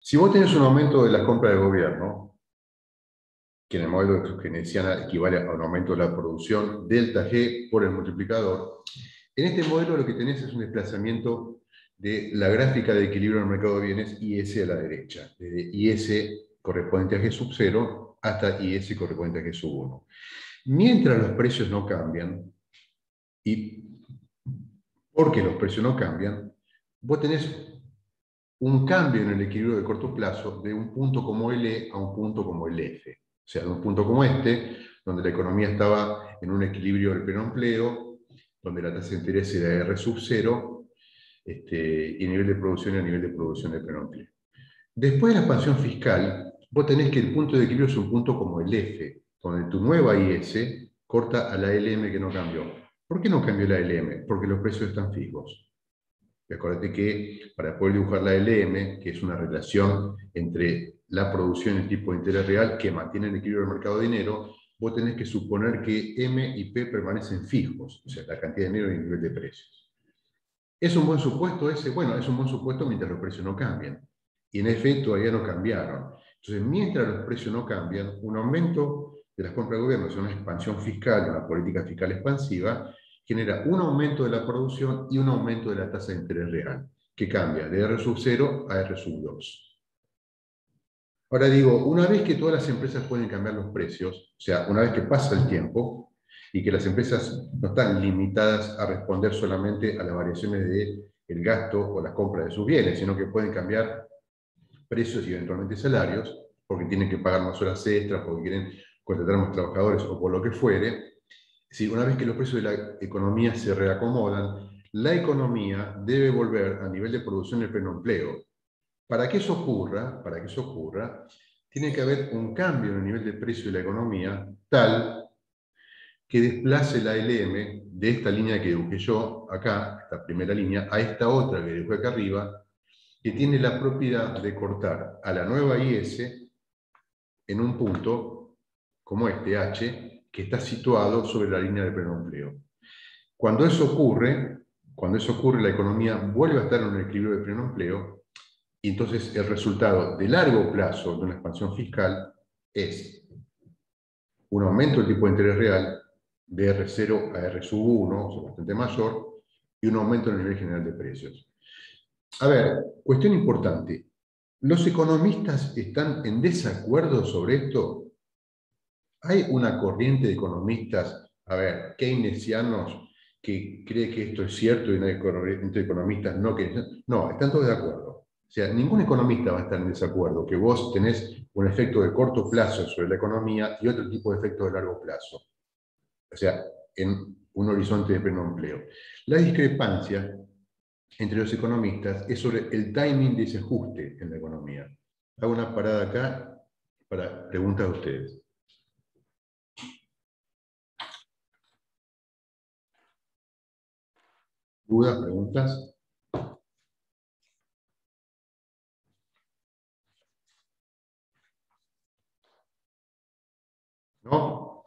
Si vos tenés un aumento de la compra del gobierno, que en el modelo keynesiano equivale a un aumento de la producción, delta G por el multiplicador, en este modelo lo que tenés es un desplazamiento de la gráfica de equilibrio del mercado de bienes IS a la derecha, desde IS correspondiente a G sub 0 hasta IS correspondiente a G sub 1. Mientras los precios no cambian, y porque los precios no cambian, vos tenés un cambio en el equilibrio de corto plazo de un punto como el E a un punto como el F. O sea, de un punto como este, donde la economía estaba en un equilibrio del pleno empleo, donde la tasa de interés era R sub 0, y nivel de producción y a nivel de producción del pleno empleo. Después de la expansión fiscal, vos tenés que el punto de equilibrio es un punto como el F, donde tu nueva IS corta a la LM que no cambió. ¿Por qué no cambió la LM? Porque los precios están fijos. Y acuérdate que para poder dibujar la LM, que es una relación entre la producción y el tipo de interés real que mantiene el equilibrio del mercado de dinero, vos tenés que suponer que M y P permanecen fijos, o sea, la cantidad de dinero y el nivel de precios. ¿Es un buen supuesto ese? Bueno, es un buen supuesto mientras los precios no cambian. Y en efecto todavía no cambiaron. Entonces, mientras los precios no cambian, un aumento de las compras de gobierno, o sea, una expansión fiscal, una política fiscal expansiva, genera un aumento de la producción y un aumento de la tasa de interés real, que cambia de R sub 0 a R sub 2. Ahora digo, una vez que todas las empresas pueden cambiar los precios, o sea, una vez que pasa el tiempo y que las empresas no están limitadas a responder solamente a las variaciones del gasto o las compras de sus bienes, sino que pueden cambiar precios y eventualmente salarios, porque tienen que pagar más horas extras, porque quieren contratar más trabajadores o por lo que fuere. Si una vez que los precios de la economía se reacomodan, la economía debe volver a nivel de producción del pleno empleo. Para que eso ocurra, tiene que haber un cambio en el nivel de precio de la economía tal que desplace la LM de esta línea que dibujé yo acá, esta primera línea, a esta otra que dibujé acá arriba, que tiene la propiedad de cortar a la nueva IS en un punto como este H, que está situado sobre la línea de pleno empleo. Cuando eso ocurre, la economía vuelve a estar en un equilibrio de pleno empleo, y entonces el resultado de largo plazo de una expansión fiscal es un aumento del tipo de interés real de R0 a R sub 1, o sea, bastante mayor, y un aumento en el nivel general de precios. A ver, cuestión importante. ¿Los economistas están en desacuerdo sobre esto? ¿Hay una corriente de economistas, a ver, keynesianos, que cree que esto es cierto y una corriente de economistas no keynesianos? No, están todos de acuerdo. O sea, ningún economista va a estar en desacuerdo que vos tenés un efecto de corto plazo sobre la economía y otro tipo de efecto de largo plazo. O sea, en un horizonte de pleno empleo. La discrepancia entre los economistas es sobre el timing de ese ajuste en la economía. Hago una parada acá para preguntas a ustedes. ¿Dudas, preguntas? ¿No?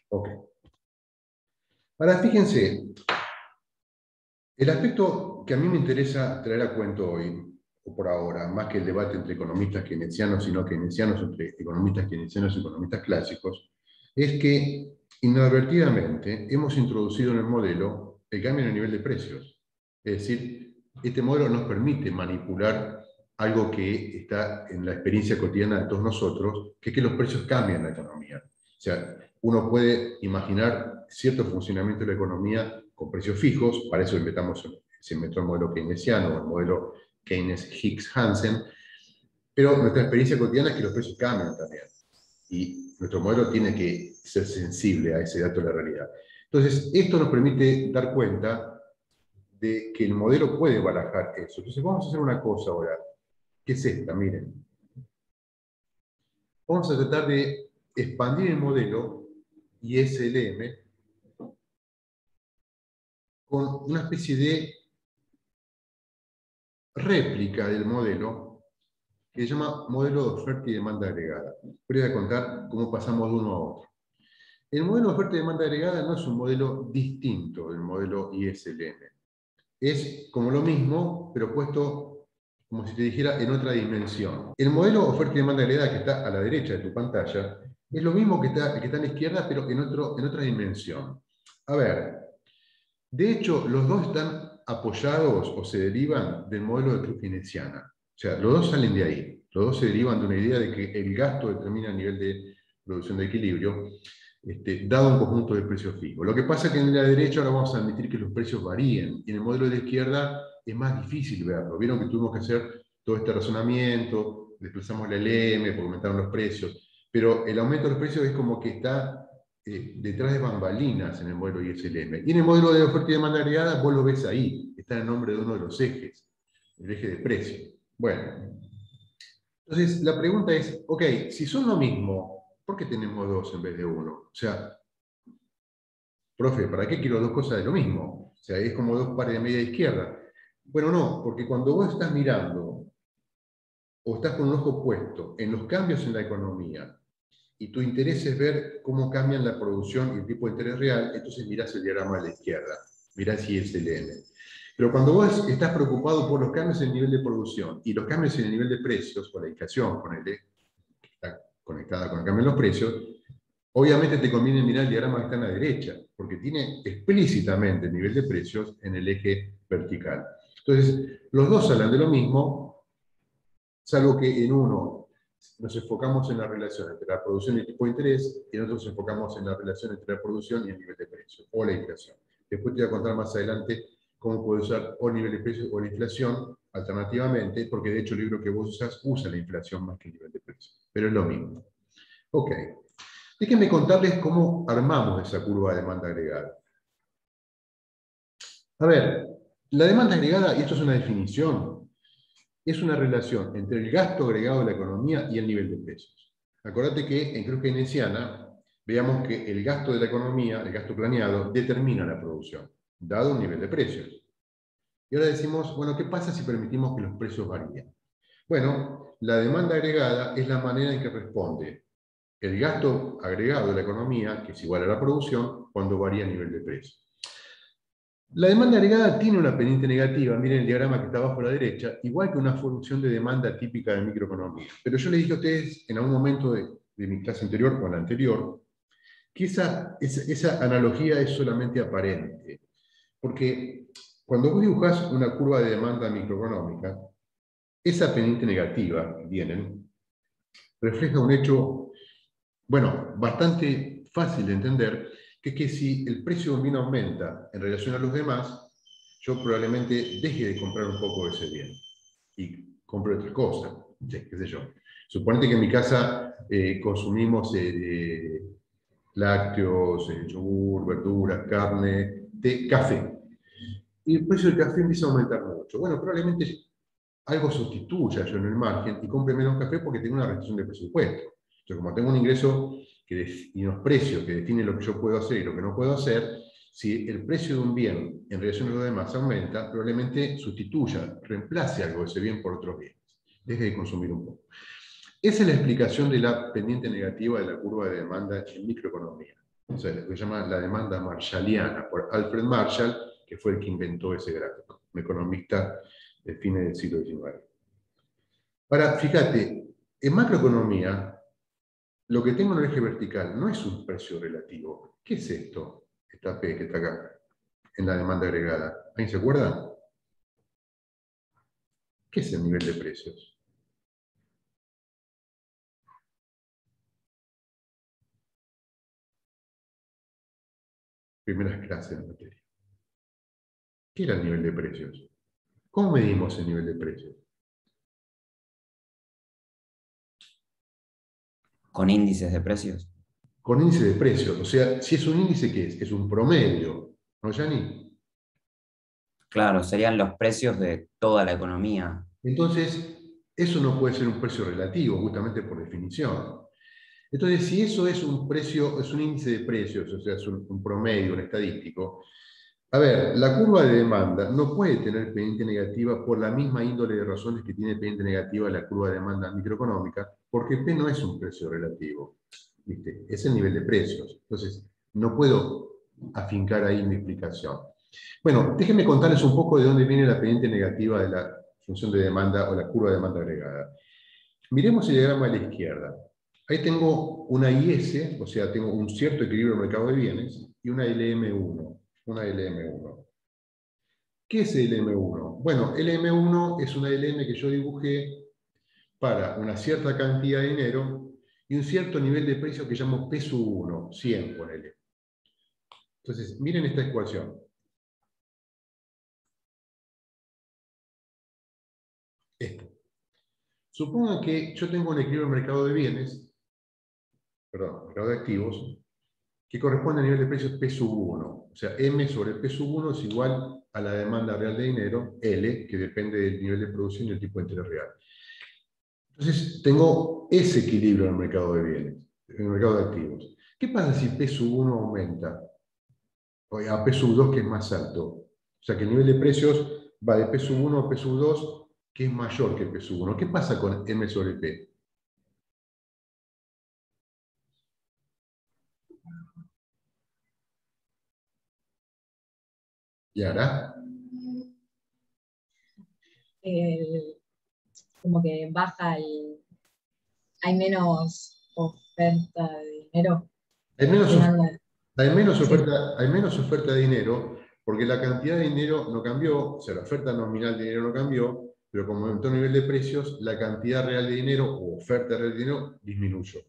Ok. Ahora, fíjense, el aspecto que a mí me interesa traer a cuento hoy, o por ahora, más que el debate entre economistas keynesianos y no keynesianos, entre economistas keynesianos y economistas clásicos, es que inadvertidamente hemos introducido en el modelo el cambio en el nivel de precios. Es decir, este modelo nos permite manipular algo que está en la experiencia cotidiana de todos nosotros, que es que los precios cambian la economía. O sea, uno puede imaginar cierto funcionamiento de la economía con precios fijos, para eso se inventó el modelo keynesiano, el modelo Keynes-Hicks-Hansen, pero nuestra experiencia cotidiana es que los precios cambian también. Y nuestro modelo tiene que ser sensible a ese dato de la realidad. Entonces, esto nos permite dar cuenta de que el modelo puede barajar eso. Entonces, vamos a hacer una cosa ahora, que es esta, miren. Vamos a tratar de expandir el modelo ISLM con una especie de réplica del modelo que se llama modelo de oferta y demanda agregada. Voy a contar cómo pasamos de uno a otro. El modelo de oferta y demanda agregada no es un modelo distinto del modelo ISLM. Es como lo mismo, pero puesto como si te dijera, en otra dimensión. El modelo oferta y demanda agregada que está a la derecha de tu pantalla es lo mismo que está a la izquierda, pero en otra dimensión. A ver, de hecho, los dos están apoyados o se derivan del modelo de cruz keynesiana. O sea, los dos salen de ahí. Los dos se derivan de una idea de que el gasto determina el nivel de producción de equilibrio, dado un conjunto de precios fijos. Lo que pasa es que en la derecha ahora vamos a admitir que los precios varían, y en el modelo de la izquierda es más difícil verlo. Vieron que tuvimos que hacer todo este razonamiento, desplazamos la LM, porque aumentaron los precios, pero el aumento de los precios es como que está detrás de bambalinas en el modelo ISLM. Y en el modelo de oferta y demanda agregada, vos lo ves ahí, está en el nombre de uno de los ejes, el eje de precio. Bueno, entonces la pregunta es, ok, si son lo mismo, ¿por qué tenemos dos en vez de uno? O sea, profe, ¿para qué quiero dos cosas de lo mismo? O sea, es como dos pares de media izquierda. Bueno, no, porque cuando vos estás mirando o estás con un ojo puesto en los cambios en la economía y tu interés es ver cómo cambian la producción y el tipo de interés real, entonces mirás el diagrama a la izquierda, mirás ISLM. Pero cuando vos estás preocupado por los cambios en el nivel de producción y los cambios en el nivel de precios, o la inflación, ponele, que está conectada con el cambio en los precios, obviamente te conviene mirar el diagrama que está a la derecha, porque tiene explícitamente el nivel de precios en el eje vertical. Entonces, los dos hablan de lo mismo, salvo que en uno nos enfocamos en la relación entre la producción y el tipo de interés, y en otro nos enfocamos en la relación entre la producción y el nivel de precios, o la inflación. Después te voy a contar más adelante cómo puedes usar o el nivel de precios o la inflación alternativamente, porque de hecho el libro que vos usas usa la inflación más que el nivel de precios. Pero es lo mismo. Ok. Déjenme contarles cómo armamos esa curva de demanda agregada. A ver, la demanda agregada, y esto es una definición, es una relación entre el gasto agregado de la economía y el nivel de precios. Acordate que en cruz keynesiana veamos que el gasto de la economía, el gasto planeado, determina la producción, dado un nivel de precios. Y ahora decimos, bueno, ¿qué pasa si permitimos que los precios varíen? Bueno, la demanda agregada es la manera en que responde el gasto agregado de la economía, que es igual a la producción, cuando varía el nivel de precio. La demanda agregada tiene una pendiente negativa, miren el diagrama que está abajo a la derecha, igual que una función de demanda típica de microeconomía. Pero yo les dije a ustedes en algún momento de mi clase anterior o la anterior, que esa analogía es solamente aparente. Porque cuando vos dibujás una curva de demanda microeconómica, esa pendiente negativa que tienen refleja un hecho, bueno, bastante fácil de entender, que es que si el precio de un bien aumenta en relación a los demás, yo probablemente deje de comprar un poco de ese bien y compre otra cosa, sí, qué sé yo. Suponete que en mi casa consumimos lácteos, yogur, verduras, carne, té, café. Y el precio del café empieza a aumentar mucho. Bueno, probablemente algo sustituya yo en el margen y compre menos café porque tengo una restricción de presupuesto. Yo, como tengo un ingreso y unos precios que definen lo que yo puedo hacer y lo que no puedo hacer, si el precio de un bien en relación a los demás aumenta, probablemente sustituya, reemplace algo de ese bien por otros bienes. Deje de consumir un poco. Esa es la explicación de la pendiente negativa de la curva de demanda en microeconomía. O sea, lo que se llama la demanda marshalliana, por Alfred Marshall, que fue el que inventó ese gráfico, un economista de fines del siglo XIX. Ahora, fíjate, en macroeconomía, lo que tengo en el eje vertical no es un precio relativo. ¿Qué es esto? Esta P que está acá, en la demanda agregada. ¿Alguien se acuerda? ¿Qué es el nivel de precios? Primeras clases de materia. ¿Qué era el nivel de precios? ¿Cómo medimos el nivel de precios? Con índices de precios. Con índice de precios. O sea, si es un índice, ¿qué es? Es un promedio. ¿No, Yanni? Claro, serían los precios de toda la economía. Entonces, eso no puede ser un precio relativo, justamente por definición. Entonces, si eso es un precio, es un índice de precios, o sea, es un promedio, un estadístico, a ver, la curva de demanda no puede tener pendiente negativa por la misma índole de razones que tiene pendiente negativa la curva de demanda microeconómica, porque P no es un precio relativo, ¿viste? Es el nivel de precios. Entonces, no puedo afincar ahí mi explicación. Bueno, déjenme contarles un poco de dónde viene la pendiente negativa de la función de demanda o la curva de demanda agregada. Miremos el diagrama de la izquierda. Ahí tengo una IS, o sea, tengo un cierto equilibrio del mercado de bienes, y una LM1. Una LM1. ¿Qué es el LM1? Bueno, LM1 es una LM que yo dibujé para una cierta cantidad de dinero y un cierto nivel de precio que llamo P sub 1, 100, ponele. Entonces, miren esta ecuación. Esto. Supongan que yo tengo un equilibrio del mercado de bienes, perdón, mercado de activos, que corresponde al nivel de precios P sub 1. O sea, M sobre P sub 1 es igual a la demanda real de dinero, L, que depende del nivel de producción y el tipo de interés real. Entonces, tengo ese equilibrio en el mercado de bienes, en el mercado de activos. ¿Qué pasa si P sub 1 aumenta? O a P sub 2, que es más alto. O sea, que el nivel de precios va de P sub 1 a P sub 2, que es mayor que P sub 1. ¿Qué pasa con M sobre P? ¿Y ahora? Como que baja y hay menos oferta de dinero. Hay menos, Demanda. Sí. hay menos oferta de dinero porque la cantidad de dinero no cambió, o sea, la oferta nominal de dinero no cambió, pero como aumentó el nivel de precios, la cantidad real de dinero o oferta real de dinero disminuyó.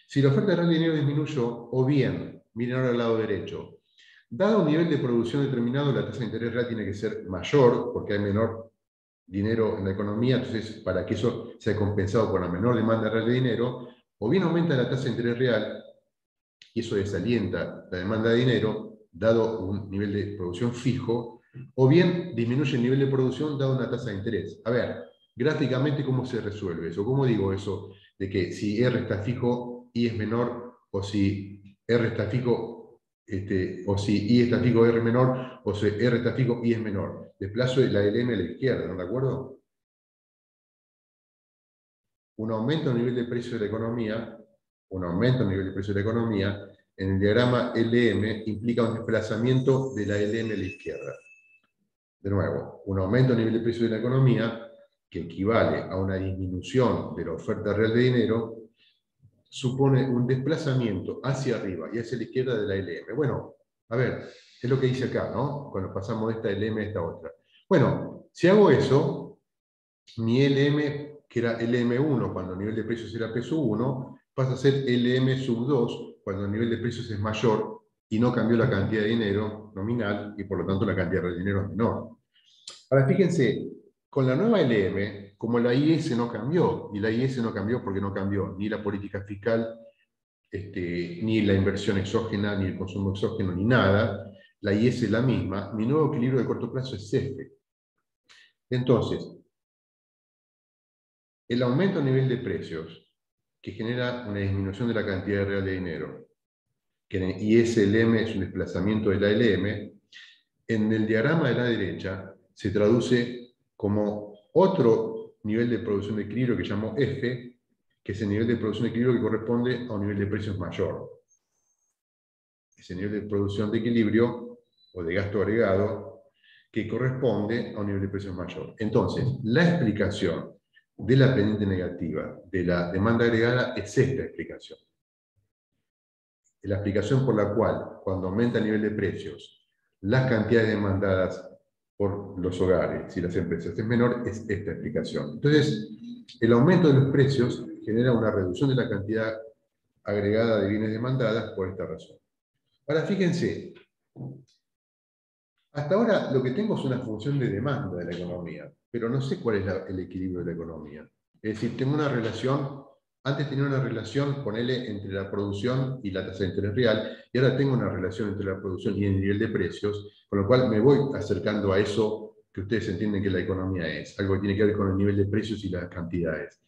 Si la oferta real de dinero disminuyó, o bien, miren ahora al lado derecho, dado un nivel de producción determinado, la tasa de interés real tiene que ser mayor porque hay menor dinero en la economía, entonces para que eso sea compensado por la menor demanda real de dinero, o bien aumenta la tasa de interés real y eso desalienta la demanda de dinero, dado un nivel de producción fijo, o bien disminuye el nivel de producción dado una tasa de interés. A ver, gráficamente, ¿cómo se resuelve eso? ¿Cómo digo eso? De que si R está fijo, I es menor, o si R está fijo, o si I está fijo, R es menor, o si R está fijo, I es menor. Desplazo la LM a la izquierda, ¿no de acuerdo? Un aumento en el nivel de precio de la economía, un aumento en el nivel de precio de la economía, en el diagrama LM implica un desplazamiento de la LM a la izquierda. De nuevo, un aumento en el nivel de precio de la economía, que equivale a una disminución de la oferta real de dinero, supone un desplazamiento hacia arriba y hacia la izquierda de la LM. Bueno, a ver, es lo que dice acá, ¿no? Cuando pasamos de esta LM a esta otra. Bueno, si hago eso, mi LM, que era LM1 cuando el nivel de precios era P sub 1, pasa a ser LM sub 2 cuando el nivel de precios es mayor y no cambió la cantidad de dinero nominal y por lo tanto la cantidad de dinero es menor. Ahora fíjense, con la nueva LM, como la IS no cambió, y la IS no cambió porque no cambió ni la política fiscal, ni la inversión exógena, ni el consumo exógeno, ni nada, la IS es la misma, mi nuevo equilibrio de corto plazo es F. Entonces, el aumento a nivel de precios, que genera una disminución de la cantidad real de dinero, que en ISLM es un desplazamiento de la LM, en el diagrama de la derecha se traduce como otro nivel de producción de equilibrio que llamo F, que es el nivel de producción de equilibrio que corresponde a un nivel de precios mayor. Ese nivel de producción de equilibrio o de gasto agregado que corresponde a un nivel de precios mayor. Entonces, la explicación de la pendiente negativa de la demanda agregada es esta explicación. La explicación por la cual, cuando aumenta el nivel de precios, las cantidades demandadas por los hogares y las empresas es menor, es esta explicación. Entonces, el aumento de los precios genera una reducción de la cantidad agregada de bienes demandadas por esta razón. Ahora, fíjense, hasta ahora lo que tengo es una función de demanda de la economía, pero no sé cuál es el equilibrio de la economía. Es decir, tengo una relación, antes tenía una relación, ponele, entre la producción y la tasa de interés real, y ahora tengo una relación entre la producción y el nivel de precios, con lo cual me voy acercando a eso que ustedes entienden que la economía es, algo que tiene que ver con el nivel de precios y las cantidades.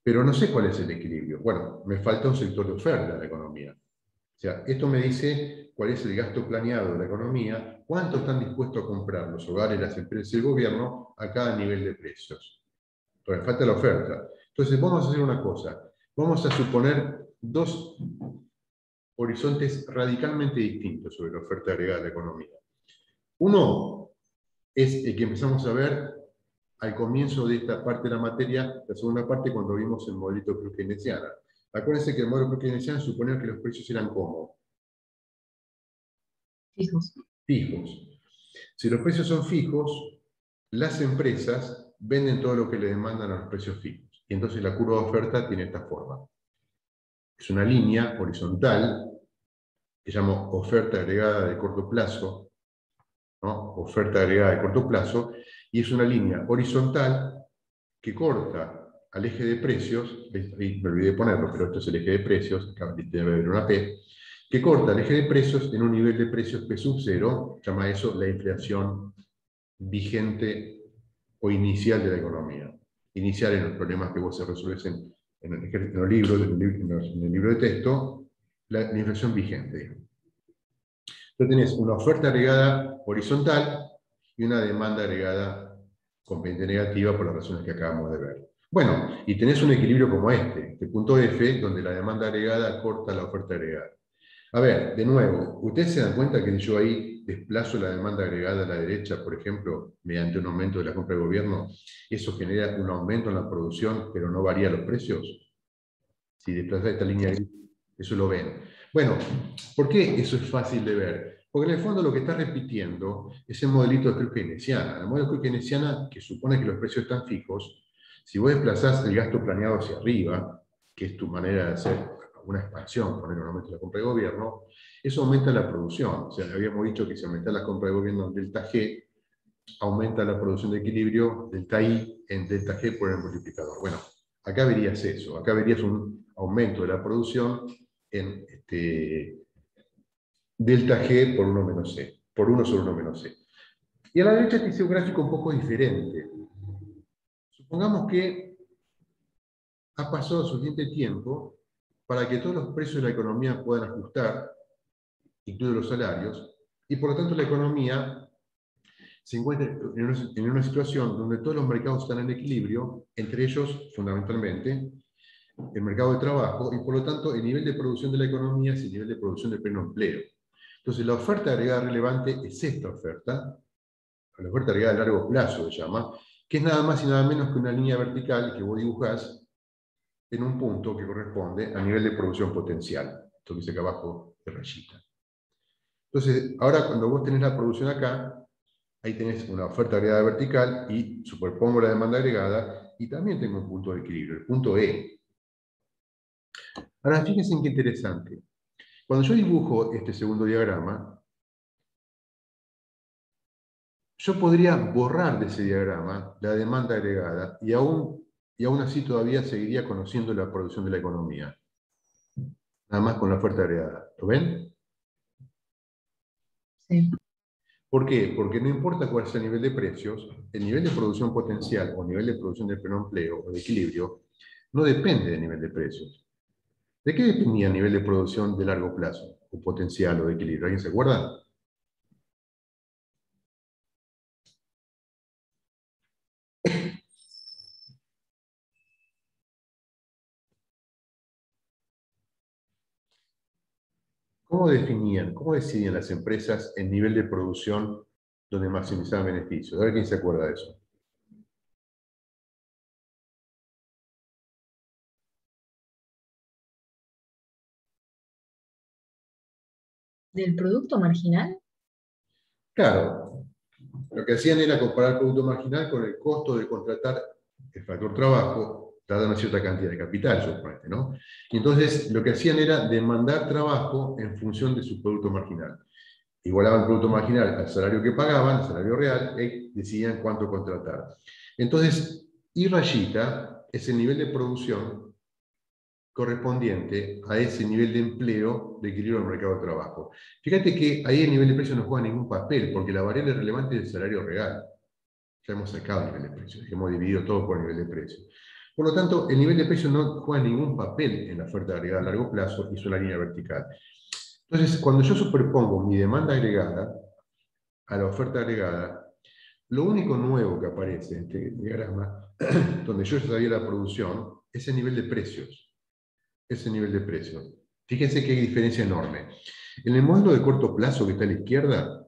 Pero no sé cuál es el equilibrio. Bueno, me falta un sector de oferta en la economía. O sea, esto me dice cuál es el gasto planeado de la economía, cuánto están dispuestos a comprar los hogares, las empresas y el gobierno a cada nivel de precios. Entonces, falta la oferta. Entonces, vamos a hacer una cosa. Vamos a suponer dos horizontes radicalmente distintos sobre la oferta agregada de la economía. Uno es el que empezamos a ver al comienzo de esta parte de la materia, la segunda parte, cuando vimos el modelito Krug-Keynesiano. Acuérdense que el modelo Krug-Keynesiano suponía que los precios eran como Fijos. fijos. Si los precios son fijos, las empresas venden todo lo que le demandan a los precios fijos. Y entonces la curva de oferta tiene esta forma. Es una línea horizontal, que se llama oferta agregada de corto plazo, ¿no? Oferta agregada de corto plazo, y es una línea horizontal que corta al eje de precios, ahí me olvidé de ponerlo, pero esto es el eje de precios, acá debe haber una P, que corta el eje de precios en un nivel de precios P sub 0, llama eso la inflación vigente o inicial de la economía. Inicial en los problemas que vos se resuelven en los libros, en el libro de texto, la inflación vigente, digamos. Entonces tenés una oferta agregada horizontal y una demanda agregada con pendiente negativa por las razones que acabamos de ver. Bueno, y tenés un equilibrio como este punto F, donde la demanda agregada corta la oferta agregada. A ver, de nuevo, ¿ustedes se dan cuenta que yo ahí desplazo la demanda agregada a la derecha, por ejemplo, mediante un aumento de la compra de gobierno? ¿Eso genera un aumento en la producción, pero no varía los precios? Si desplazás esta línea gris, eso lo ven. Bueno, ¿por qué eso es fácil de ver? Porque en el fondo lo que está repitiendo es el modelito de Krug-Keynesiana. El modelo Krug-Keynesiana, que supone que los precios están fijos, si vos desplazás el gasto planeado hacia arriba, que es tu manera de hacer una expansión, poner un aumento de la compra de gobierno, eso aumenta la producción. O sea, habíamos dicho que si aumenta la compra de gobierno en delta G, aumenta la producción de equilibrio delta I en delta G por el multiplicador. Bueno, acá verías eso. Acá verías un aumento de la producción en delta G por 1 menos C, por 1 sobre 1 menos C. Y a la derecha te hice un gráfico un poco diferente. Supongamos que ha pasado suficiente tiempo para que todos los precios de la economía puedan ajustar, incluidos los salarios, y por lo tanto la economía se encuentra en una situación donde todos los mercados están en equilibrio, entre ellos, fundamentalmente, el mercado de trabajo, y por lo tanto el nivel de producción de la economía es el nivel de producción de pleno empleo. Entonces la oferta agregada relevante es esta oferta, la oferta agregada a largo plazo se llama, que es nada más y nada menos que una línea vertical que vos dibujás en un punto que corresponde al nivel de producción potencial. Esto que dice acá abajo de rayita. Entonces, ahora cuando vos tenés la producción acá, ahí tenés una oferta agregada vertical y superpongo la demanda agregada y también tengo un punto de equilibrio, el punto E. Ahora, fíjense en qué interesante. Cuando yo dibujo este segundo diagrama, yo podría borrar de ese diagrama la demanda agregada y aún así todavía seguiría conociendo la producción de la economía. Nada más con la oferta agregada. ¿Lo ven? Sí. ¿Por qué? Porque no importa cuál sea el nivel de precios, el nivel de producción potencial o el nivel de producción de pleno empleo o de equilibrio no depende del nivel de precios. ¿De qué dependía el nivel de producción de largo plazo, o potencial o de equilibrio? ¿Alguien se acuerda? ¿Cómo decidían las empresas el nivel de producción donde maximizaban beneficios? A ver quién se acuerda de eso. ¿Del producto marginal? Claro, lo que hacían era comparar el producto marginal con el costo de contratar el factor trabajo, dada una cierta cantidad de capital, suponete, ¿no? Y entonces lo que hacían era demandar trabajo en función de su producto marginal. Igualaban el producto marginal al salario que pagaban, al salario real, y decidían cuánto contratar. Entonces, I rayita es el nivel de producción correspondiente a ese nivel de empleo de equilibrio del mercado de trabajo. Fíjate que ahí el nivel de precio no juega ningún papel, porque la variable relevante es el salario real. Ya hemos sacado el nivel de precio, hemos dividido todo por el nivel de precio. Por lo tanto, el nivel de precio no juega ningún papel en la oferta agregada a largo plazo y es una línea vertical. Entonces, cuando yo superpongo mi demanda agregada a la oferta agregada, lo único nuevo que aparece en este diagrama, donde yo ya sabía la producción, es el nivel de precios. Ese nivel de precios. Fíjense que hay diferencia enorme. En el modelo de corto plazo que está a la izquierda,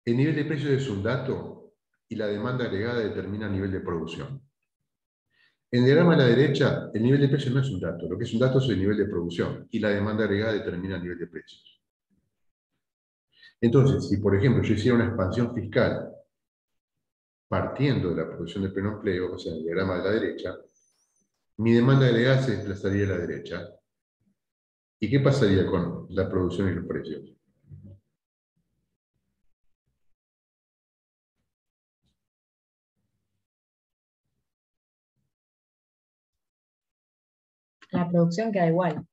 el nivel de precios es un dato y la demanda agregada determina el nivel de producción. En el diagrama a la derecha, el nivel de precios no es un dato, lo que es un dato es el nivel de producción, y la demanda agregada determina el nivel de precios. Entonces, si por ejemplo yo hiciera una expansión fiscal partiendo de la producción de pleno empleo, o sea, en el diagrama de la derecha, mi demanda agregada se desplazaría a la derecha. ¿Y qué pasaría con la producción y los precios? La producción queda igual.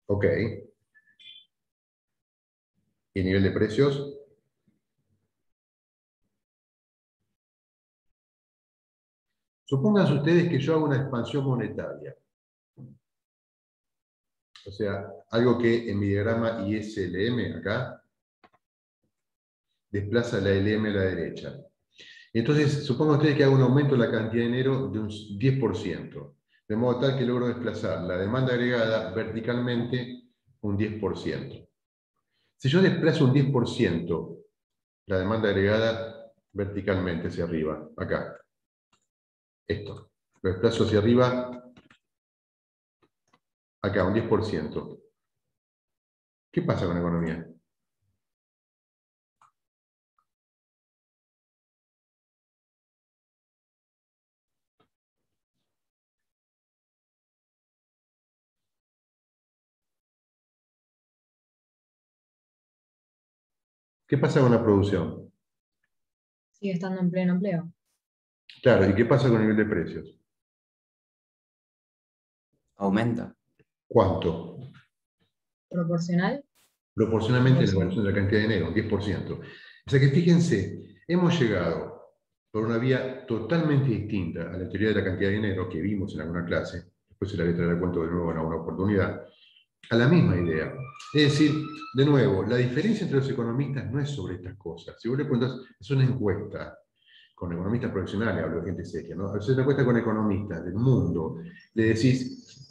Ok. ¿Y el nivel de precios? Supongan ustedes que yo hago una expansión monetaria. O sea, algo que en mi diagrama ISLM acá desplaza la LM a la derecha. Entonces, supongan ustedes que hago un aumento de la cantidad de dinero de un 10%, de modo tal que logro desplazar la demanda agregada verticalmente un 10%. Si yo desplazo un 10%, la demanda agregada verticalmente hacia arriba, acá, esto, lo desplazo hacia arriba, acá, un 10%. ¿Qué pasa con la economía? ¿Qué pasa con la producción? Sigue estando en pleno empleo. Claro, ¿y qué pasa con el nivel de precios? Aumenta. ¿Cuánto? Proporcional. Proporcionalmente a la variación de la cantidad de dinero, un 10%. O sea que fíjense, hemos llegado por una vía totalmente distinta a la teoría de la cantidad de dinero que vimos en alguna clase, después se la voy a traer a cuento de nuevo en alguna oportunidad, a la misma idea. Es decir, de nuevo, la diferencia entre los economistas no es sobre estas cosas. Si vos le preguntás, es una encuesta con economistas profesionales, hablo de gente seria, ¿no? Es una encuesta con economistas del mundo, le decís,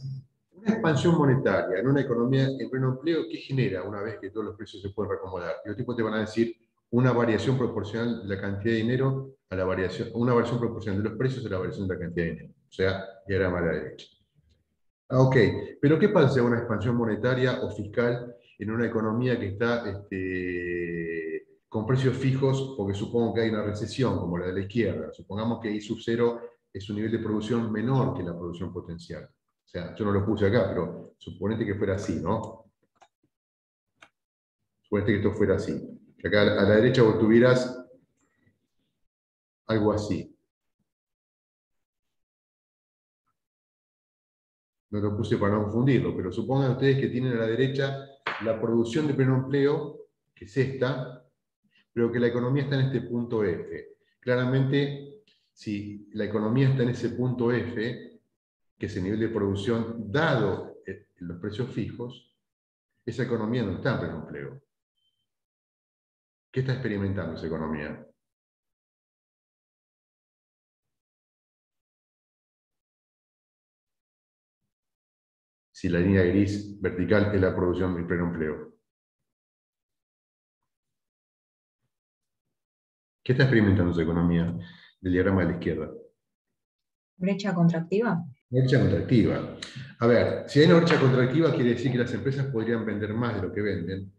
una expansión monetaria en una economía en pleno empleo, ¿qué genera una vez que todos los precios se pueden reacomodar? Y los tipos te van a decir una variación proporcional de la cantidad de dinero a la variación, una variación proporcional de los precios a la variación de la cantidad de dinero. O sea, diagrama a la derecha. Ok, pero ¿qué pasa si una expansión monetaria o fiscal en una economía que está con precios fijos, porque supongo que hay una recesión como la de la izquierda? Supongamos que I sub 0 es un nivel de producción menor que la producción potencial. O sea, yo no lo puse acá, pero suponete que fuera así, ¿no? Suponete que esto fuera así. Que acá a la derecha vos tuvieras algo así. No lo puse para no confundirlo, pero supongan ustedes que tienen a la derecha la producción de pleno empleo, que es esta, pero que la economía está en este punto F. Claramente, si la economía está en ese punto F, que es el nivel de producción dado los precios fijos, esa economía no está en pleno empleo. ¿Qué está experimentando esa economía? Si la línea gris vertical es la producción del pleno empleo. ¿Qué está experimentando esa economía del diagrama de la izquierda? Brecha contractiva. Brecha contractiva. A ver, si hay una brecha contractiva, quiere decir que las empresas podrían vender más de lo que venden.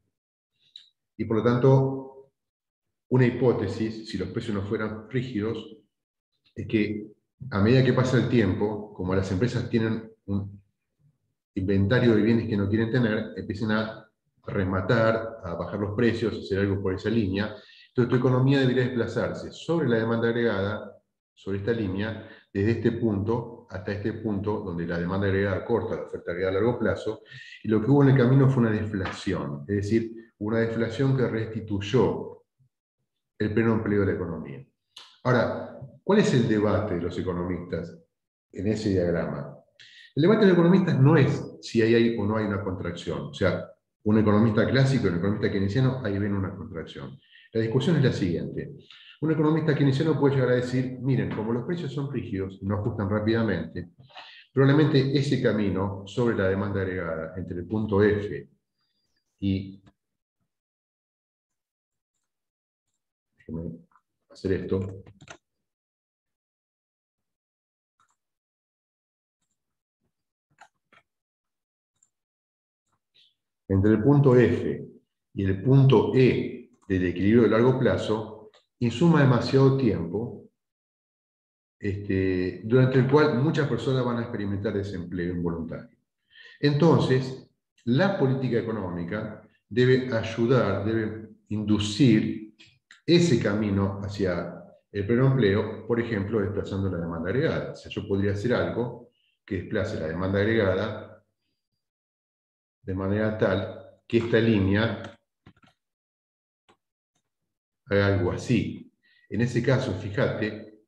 Y por lo tanto, una hipótesis, si los precios no fueran rígidos, es que a medida que pasa el tiempo, como las empresas tienen un inventario de bienes que no quieren tener, empiezan a rematar, a bajar los precios, a hacer algo por esa línea. Entonces tu economía debería desplazarse sobre la demanda agregada, sobre esta línea, desde este punto hasta este punto, donde la demanda agregada corta la oferta agregada a largo plazo, y lo que hubo en el camino fue una deflación, es decir, una deflación que restituyó el pleno empleo de la economía. Ahora, ¿cuál es el debate de los economistas en ese diagrama? El debate de los economistas no es si hay o no hay una contracción. O sea, un economista clásico y un economista keynesiano ahí ven una contracción. La discusión es la siguiente. Un economista keynesiano puede llegar a decir, miren, como los precios son rígidos y no ajustan rápidamente, probablemente ese camino sobre la demanda agregada entre el punto F y Déjenme hacer esto. Entre el punto F y el punto E del equilibrio de largo plazo, insuma demasiado tiempo, durante el cual muchas personas van a experimentar desempleo involuntario. Entonces, la política económica debe ayudar, debe inducir ese camino hacia el pleno empleo, por ejemplo, desplazando la demanda agregada. O sea, yo podría hacer algo que desplace la demanda agregada de manera tal que esta línea haga algo así. En ese caso, fíjate,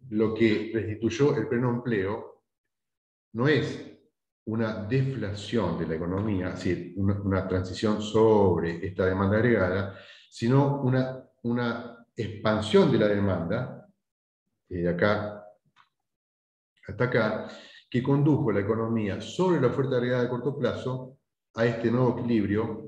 lo que restituyó el pleno empleo no es una deflación de la economía, es decir, una transición sobre esta demanda agregada, sino una expansión de la demanda, de acá hasta acá, que condujo la economía sobre la oferta agregada de corto plazo a este nuevo equilibrio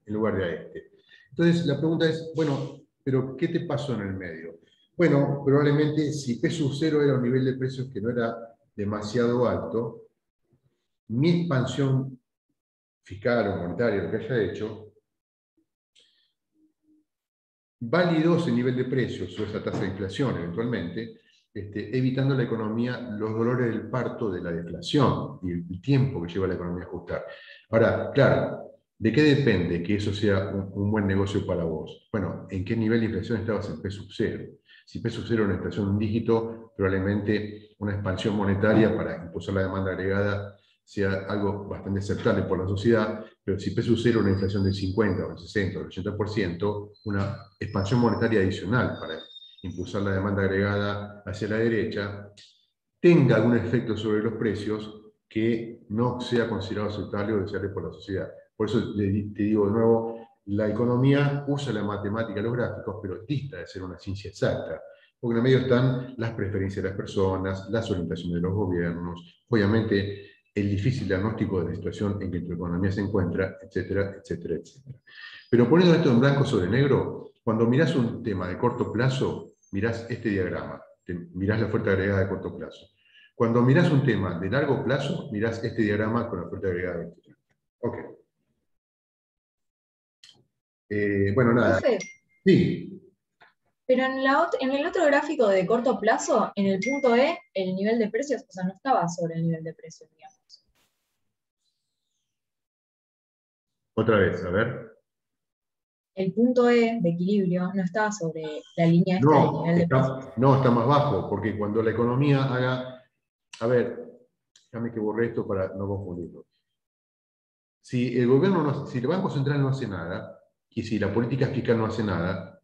en lugar de a este. Entonces, la pregunta es, bueno, pero ¿qué te pasó en el medio? Bueno, probablemente si P sub 0 era un nivel de precios que no era demasiado alto, mi expansión fiscal o monetaria, lo que haya hecho, validó ese nivel de precios o esa tasa de inflación eventualmente, evitando la economía los dolores del parto de la deflación y el tiempo que lleva la economía a ajustar. Ahora, claro, ¿de qué depende que eso sea un buen negocio para vos? Bueno, ¿en qué nivel de inflación estabas en P sub 0? Si P sub 0 es una inflación de un dígito, probablemente una expansión monetaria para impulsar la demanda agregada sea algo bastante aceptable por la sociedad, pero si P sub 0 una inflación del 50, o el 60, o el 80%, una expansión monetaria adicional para impulsar la demanda agregada hacia la derecha, tenga algún efecto sobre los precios que no sea considerado aceptable o deseable por la sociedad. Por eso te digo de nuevo, la economía usa la matemática, los gráficos, pero dista de ser una ciencia exacta, porque en el medio están las preferencias de las personas, las orientaciones de los gobiernos, obviamente el difícil diagnóstico de la situación en que tu economía se encuentra, etcétera, etcétera, etcétera. Pero poniendo esto en blanco sobre negro, cuando mirás un tema de corto plazo, mirás este diagrama, mirás la oferta agregada de corto plazo. Cuando mirás un tema de largo plazo, mirás este diagrama con la oferta agregada de corto plazo. Ok. Bueno, nada. Profe, Sí. pero en el otro gráfico de corto plazo, en el punto E, el nivel de precios, o sea, no estaba sobre el nivel de precios, digamos. Otra vez, a ver. El punto E de equilibrio no estaba sobre la línea esta de nivel de precios. No, está más bajo, porque cuando la economía haga... A ver, déjame que borre esto para no confundirlo. Si el gobierno si el Banco Central no hace nada, y si la política fiscal no hace nada,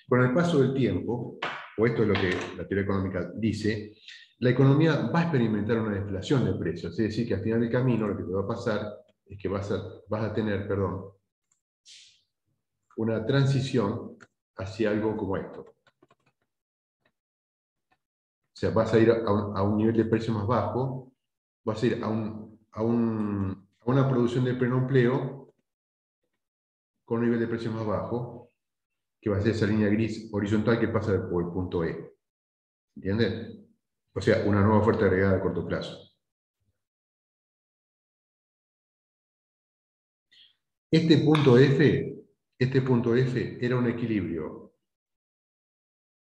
con el paso del tiempo, o esto es lo que la teoría económica dice, la economía va a experimentar una deflación de precios. Es decir, que al final del camino lo que te va a pasar es que vas a tener, una transición hacia algo como esto. O sea, vas a ir a un nivel de precio más bajo, vas a ir a una producción de pleno empleo con un nivel de precio más bajo, que va a ser esa línea gris horizontal que pasa por el punto E. ¿Entiendes? O sea, una nueva oferta agregada a corto plazo. Este punto F era un equilibrio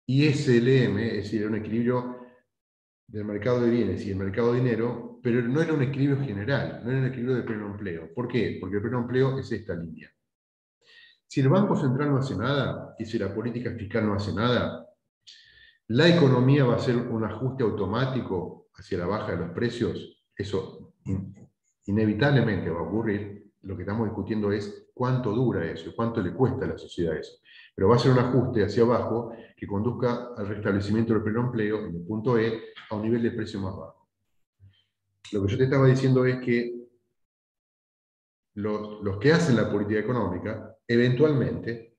ISLM, es decir, era un equilibrio del mercado de bienes y del mercado de dinero, pero no era un equilibrio general, no era un equilibrio de pleno empleo. ¿Por qué? Porque el pleno empleo es esta línea. Si el Banco Central no hace nada, y si la política fiscal no hace nada, la economía va a hacer un ajuste automático hacia la baja de los precios. Eso inevitablemente va a ocurrir. Lo que estamos discutiendo es cuánto dura eso, cuánto le cuesta a la sociedad eso. Pero va a ser un ajuste hacia abajo que conduzca al restablecimiento del pleno empleo en el punto E a un nivel de precio más bajo. Lo que yo te estaba diciendo es que los que hacen la política económica eventualmente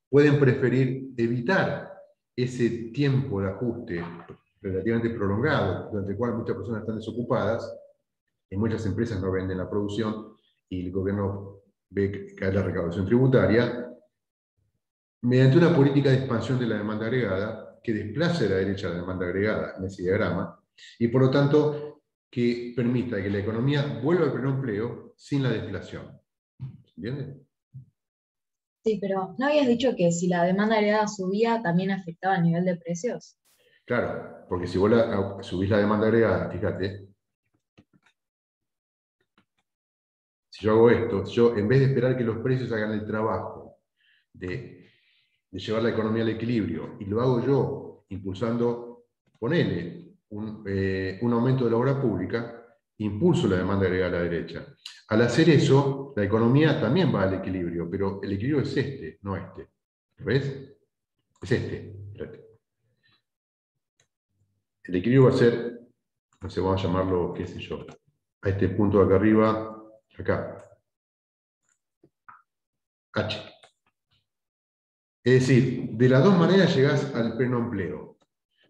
pueden preferir evitar ese tiempo de ajuste relativamente prolongado, durante el cual muchas personas están desocupadas y muchas empresas no venden la producción y el gobierno ve caer la recaudación tributaria, mediante una política de expansión de la demanda agregada que desplace a la derecha la demanda agregada en ese diagrama y por lo tanto que permita que la economía vuelva al pleno empleo sin la deflación. ¿Entiendes? Sí, pero ¿no habías dicho que si la demanda agregada subía también afectaba el nivel de precios? Claro, porque si vos subís la demanda agregada, fíjate, si yo hago esto, yo en vez de esperar que los precios hagan el trabajo de llevar la economía al equilibrio, y lo hago yo impulsando, ponele, un aumento de la obra pública, impulso la demanda agregada a la derecha. Al hacer eso, la economía también va al equilibrio, pero el equilibrio es este, no este. ¿Ves? Es este. El equilibrio va a ser, no sé, vamos a llamarlo, qué sé yo, a este punto de acá arriba, acá. H. Es decir, de las dos maneras llegás al pleno empleo,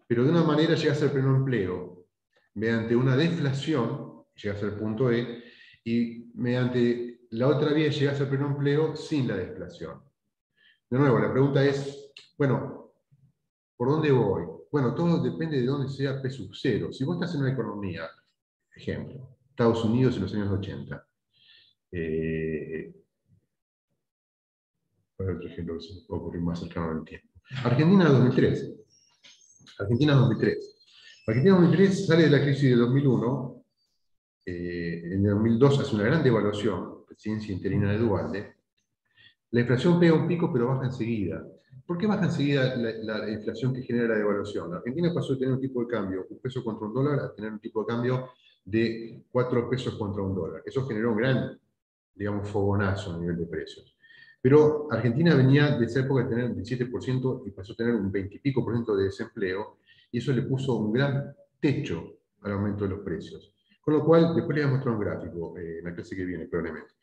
pero de una manera llegás al pleno empleo mediante una deflación, llegás al punto E, y mediante la otra vía llegás al pleno empleo sin la deflación. De nuevo, la pregunta es, bueno, ¿por dónde voy? Bueno, todo depende de dónde sea P sub 0. Si vos estás en una economía, ejemplo, Estados Unidos en los años 80, otro ejemplo que se me puede ocurrir más cercano al tiempo. Argentina 2003. Argentina 2003. Argentina 2003 sale de la crisis de 2001. En el 2002 hace una gran devaluación, presidencia interina de Dualde. La inflación pega un pico, pero baja enseguida. ¿Por qué baja enseguida la inflación que genera la devaluación? Argentina pasó de tener un tipo de cambio, un peso contra un dólar, a tener un tipo de cambio de 4 pesos contra un dólar. Eso generó un gran, digamos, fogonazo a nivel de precios. Pero Argentina venía de esa época de tener un 17% y pasó a tener un 20 y pico por ciento de desempleo, y eso le puso un gran techo al aumento de los precios. Con lo cual, después les voy a mostrar un gráfico en la clase que viene, probablemente.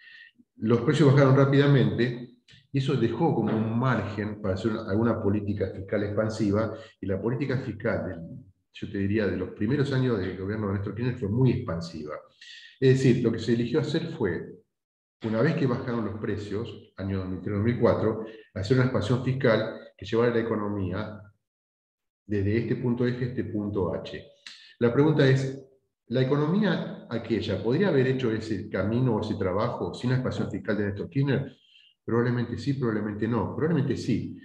Los precios bajaron rápidamente y eso dejó como un margen para hacer alguna política fiscal expansiva, y la política fiscal, yo te diría, de los primeros años del gobierno de Néstor Kirchner fue muy expansiva. Es decir, lo que se eligió hacer fue, una vez que bajaron los precios, año 2003-2004, hacer una expansión fiscal que llevara la economía desde este punto F a este punto H. La pregunta es, ¿la economía aquella podría haber hecho ese camino o ese trabajo sin la expansión fiscal de Néstor Kirchner? Probablemente sí, probablemente no. Probablemente sí.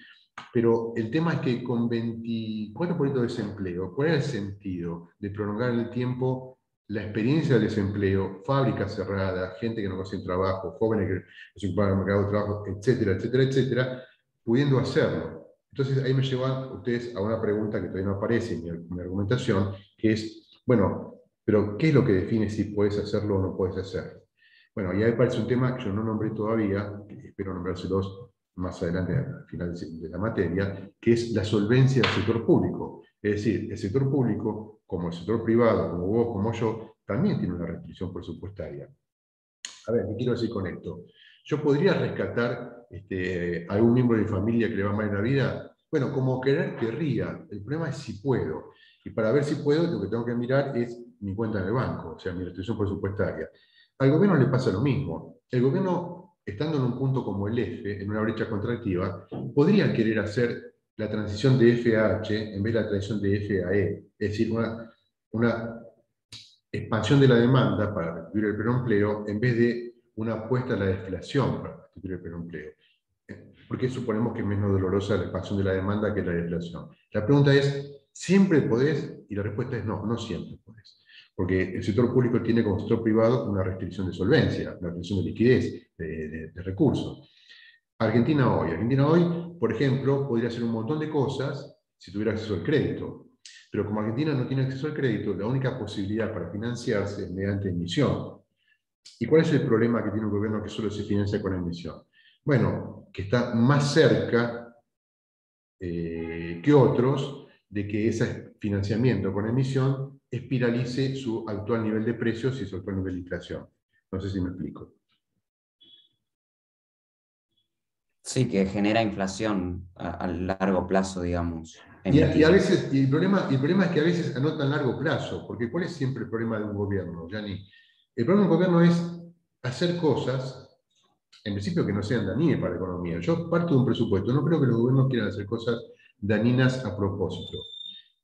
Pero el tema es que con 24% de desempleo, ¿cuál era el sentido de prolongar en el tiempo la experiencia del desempleo, fábricas cerradas, gente que no consigue trabajo, jóvenes que no se ocupan del mercado de trabajo, etcétera, etcétera, etcétera, pudiendo hacerlo? Entonces ahí me llevan ustedes a una pregunta que todavía no aparece en mi argumentación, que es, bueno, pero ¿qué es lo que define si puedes hacerlo o no puedes hacerlo? Bueno, y ahí aparece un tema que yo no nombré todavía, que espero nombrárselos más adelante al final de la materia, que es la solvencia del sector público. Es decir, el sector público, como el sector privado, como vos, como yo, también tiene una restricción presupuestaria. A ver, ¿qué quiero decir con esto? ¿Yo podría rescatar a algún miembro de mi familia que le va mal en la vida? Bueno, como querer, querría. El problema es si puedo. Y para ver si puedo, lo que tengo que mirar es mi cuenta en el banco, o sea, mi restricción presupuestaria. Al gobierno le pasa lo mismo. El gobierno, estando en un punto como el F, en una brecha contractiva, podría querer hacer la transición de F a H en vez de la transición de F a E. Es decir, una expansión de la demanda para restituir el pleno empleo en vez de una apuesta a la deflación para restituir el pleno empleo. Porque suponemos que es menos dolorosa la expansión de la demanda que la deflación. La pregunta es, ¿siempre podés? Y la respuesta es no, no siempre podés. Porque el sector público tiene como sector privado una restricción de solvencia, una restricción de liquidez, de recursos. Argentina hoy, por ejemplo, podría hacer un montón de cosas si tuviera acceso al crédito. Pero como Argentina no tiene acceso al crédito, la única posibilidad para financiarse es mediante emisión. ¿Y cuál es el problema que tiene un gobierno que solo se financia con emisión? Bueno, que está más cerca que otros de que ese financiamiento con emisión espiralice su actual nivel de precios y su actual nivel de inflación. No sé si me explico. Sí, que genera inflación a largo plazo, digamos. Y a veces, el problema es que a veces no tan largo plazo, porque ¿cuál es siempre el problema de un gobierno, Gianni? El problema de un gobierno es hacer cosas en principio que no sean dañinas para la economía. Yo parto de un presupuesto, no creo que los gobiernos quieran hacer cosas dañinas a propósito.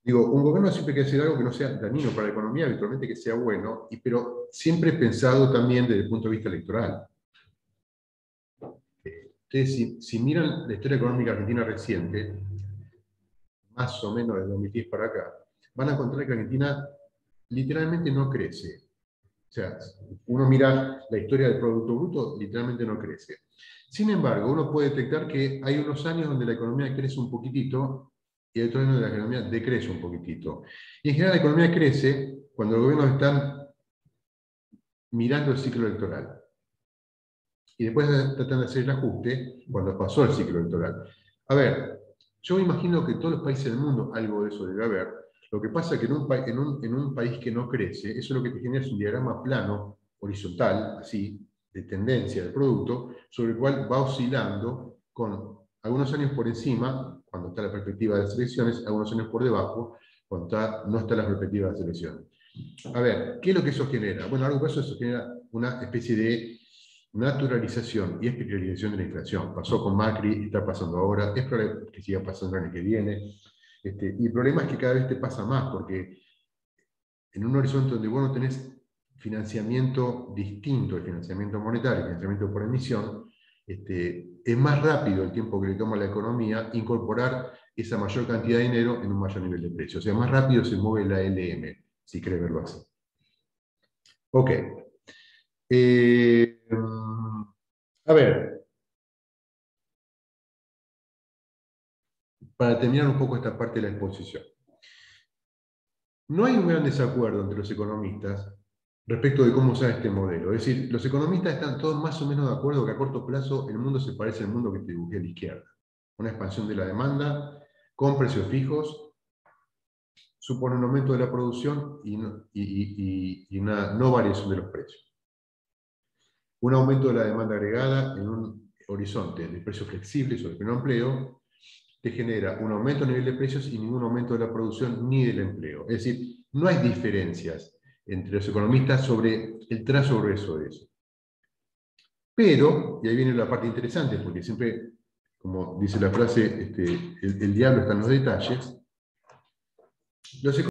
Digo, un gobierno siempre quiere hacer algo que no sea dañino para la economía, habitualmente que sea bueno, pero siempre pensado también desde el punto de vista electoral. Ustedes, si miran la historia económica argentina reciente, más o menos de 2010 para acá, van a encontrar que Argentina literalmente no crece. O sea, uno mira la historia del Producto Bruto, literalmente no crece. Sin embargo, uno puede detectar que hay unos años donde la economía crece un poquitito y hay otros años donde la economía decrece un poquitito. Y en general la economía crece cuando los gobiernos están mirando el ciclo electoral. Y después tratan de hacer el ajuste cuando pasó el ciclo electoral. A ver, yo me imagino que en todos los países del mundo algo de eso debe haber. Lo que pasa es que en un país que no crece, eso lo que te genera es un diagrama plano, horizontal, así, de tendencia del producto, sobre el cual va oscilando con algunos años por encima, cuando está la perspectiva de las elecciones, algunos años por debajo, cuando no está la perspectiva de las elecciones. A ver, ¿qué es lo que eso genera? Bueno, a largo plazo eso genera una especie de naturalización y espiralización de la inflación. Pasó con Macri, está pasando ahora, es probable que siga pasando el año que viene. Y el problema es que cada vez te pasa más, porque en un horizonte donde vos no tenés financiamiento distinto, el financiamiento monetario, el financiamiento por emisión, es más rápido el tiempo que le toma a la economía incorporar esa mayor cantidad de dinero en un mayor nivel de precio. O sea, más rápido se mueve la LM, si querés verlo así. Ok. A ver, para terminar un poco esta parte de la exposición. No hay un gran desacuerdo entre los economistas respecto de cómo usar este modelo. Es decir, los economistas están todos más o menos de acuerdo que a corto plazo el mundo se parece al mundo que te dibujé a la izquierda. Una expansión de la demanda con precios fijos supone un aumento de la producción y una no variación de los precios. Un aumento de la demanda agregada en un horizonte de precios flexibles sobre el pleno empleo te genera un aumento a nivel de precios y ningún aumento de la producción ni del empleo. Es decir, no hay diferencias entre los economistas sobre el trazo grueso de eso. Pero, y ahí viene la parte interesante, porque siempre, como dice la frase, el diablo está en los detalles, los